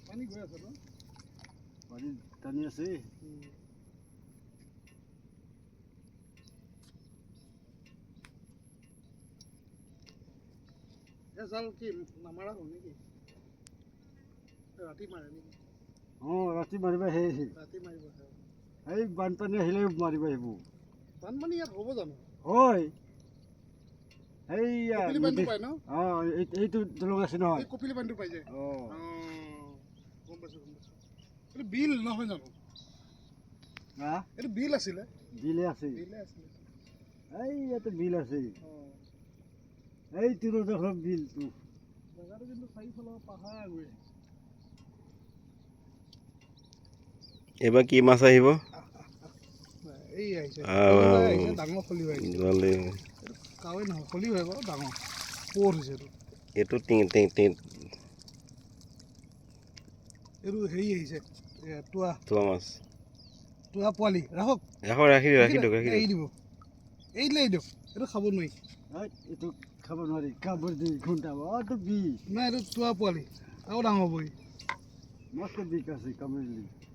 পানী গৈ আছে ন পানী টানি আছে জাল কি নামাৰা হ'ল নেকি ৰাতি মাৰে নেকি ৰাতি মাৰিব সেই ৰাতি মাৰিব এই বানপানী আহিলে মাৰিব আহিব বানপানী ইয়াত হ'ব জানো হয় এইয়া কপিলি পানীটো পায় ন এইটো দলং আছে নহয় কপিলি পানীটো পাই যায় গম পাইছোঁ এইটো বিল নহয় জানো এইটো বিল আছিলে বিলে আছে বিলে আছিলে এই ইয়াতে বিল আছে এই তিনিডোখৰ বিলটো জেগাটো কিন্তু চাৰিওফালৰ পাহাৰ গৈ এবাৰ কি মাছ আহিব এই আহিছে ডাঙৰ খলি হৈ আহিছে কাৱৈ নহয় খলি হৈ বাৰু ডাঙৰ পৰ হৈছে এইটো এইটো হেৰি আহিছে তোৱা মাছ তোৱা পোৱালি ৰাখক ৰাখি দিয়ক এৰি দিব এৰি দিলে এৰি দিয়ক এইটো খাব নোৱাৰি এইটো খাব নোৱাৰি কাপোৰ দি খুন্দাব এইটো বিষ নাই এইটো তোৱা পোৱালি আৰু ডাঙৰ হ'বহি মস্ত বিষ আছে কামুৰিলে